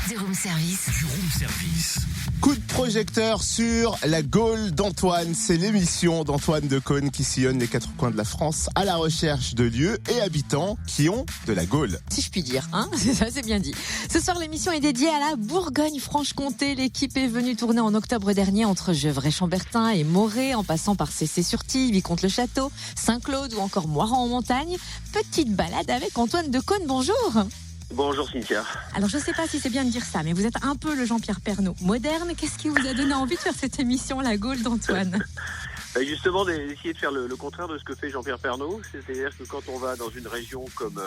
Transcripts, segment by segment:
Du room service. Coup de projecteur sur la Gaule d'Antoine. C'est l'émission d'Antoine Decaune qui sillonne les quatre coins de la France à la recherche de lieux et habitants qui ont de la Gaule. Si je puis dire, hein, ça c'est bien dit. Ce soir, l'émission est dédiée à la Bourgogne-Franche-Comté. L'équipe est venue tourner en octobre dernier entre Gevrey-Chambertin et Morée, en passant par Cessé-sur-Tille, Vicomte-le-Château, Saint-Claude ou encore Moirans-en-Montagne. Petite balade avec Antoine Decaune. Bonjour. Bonjour Cynthia. Alors je ne sais pas si c'est bien de dire ça, mais vous êtes un peu le Jean-Pierre Pernaut moderne. Qu'est-ce qui vous a donné envie de faire cette émission, la Gaule d'Antoine? Justement, d'essayer de faire le contraire de ce que fait Jean-Pierre Pernaut. C'est-à-dire que quand on va dans une région comme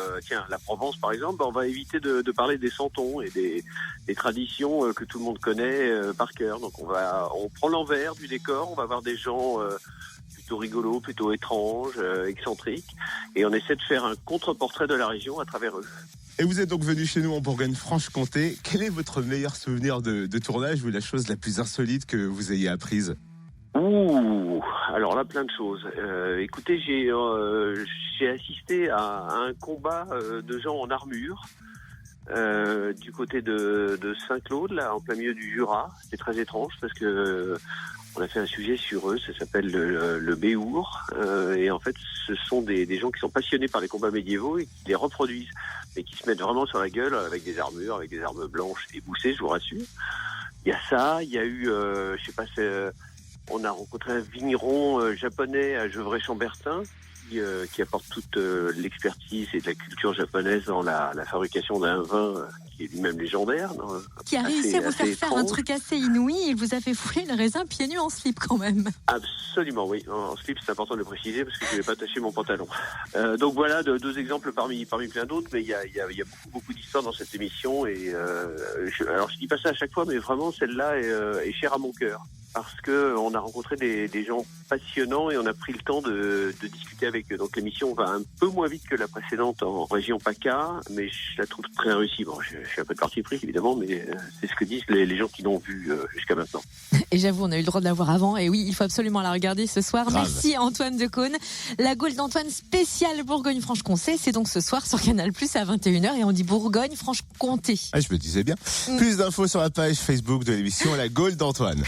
la Provence par exemple, on va éviter de parler des santons et des traditions que tout le monde connaît par cœur. Donc on prend l'envers du décor, on va voir des gens plutôt rigolos, plutôt étranges, excentriques, et on essaie de faire un contre-portrait de la région à travers eux. Et vous êtes donc venu chez nous en Bourgogne-Franche-Comté. Quel est votre meilleur souvenir de tournage ou la chose la plus insolite que vous ayez apprise? Alors là, plein de choses. Écoutez, j'ai assisté à un combat de gens en armure du côté de Saint-Claude, là, en plein milieu du Jura. C'était très étrange parce que on a fait un sujet sur eux, ça s'appelle le Béour. Et en fait, ce sont des gens qui sont passionnés par les combats médiévaux et qui les reproduisent, et qui se mettent vraiment sur la gueule avec des armures, avec des armes blanches émoussées, je vous rassure. Il y a ça, il y a eu, on a rencontré un vigneron japonais à Gevrey-Chambertin qui apporte toute l'expertise et de la culture japonaise dans la fabrication d'un vin qui est lui-même légendaire. Qui a réussi à vous faire un truc assez inouï. Il vous a fait fouler le raisin pieds nus en slip quand même. Absolument, oui. En slip, c'est important de le préciser parce que je ne vais pas tacher mon pantalon. Donc voilà, deux exemples parmi plein d'autres, mais il y a beaucoup d'histoires dans cette émission. Et alors je dis pas ça à chaque fois, mais vraiment celle-là est chère à mon cœur. Parce que on a rencontré des gens passionnants et on a pris le temps de discuter avec eux. Donc l'émission va un peu moins vite que la précédente en région PACA, mais je la trouve très réussie. Bon, je suis un peu de parti pris évidemment, mais c'est ce que disent les gens qui l'ont vue jusqu'à maintenant. Et j'avoue, on a eu le droit de la voir avant. Et oui, il faut absolument la regarder ce soir. Grave. Merci Antoine Decaune. La Gaule d'Antoine spéciale Bourgogne-Franche-Comté. C'est donc ce soir sur Canal+ à 21h. Et on dit Bourgogne-Franche-Comté. Ah, je me disais bien. Plus d'infos sur la page Facebook de l'émission La Gaule d'Antoine.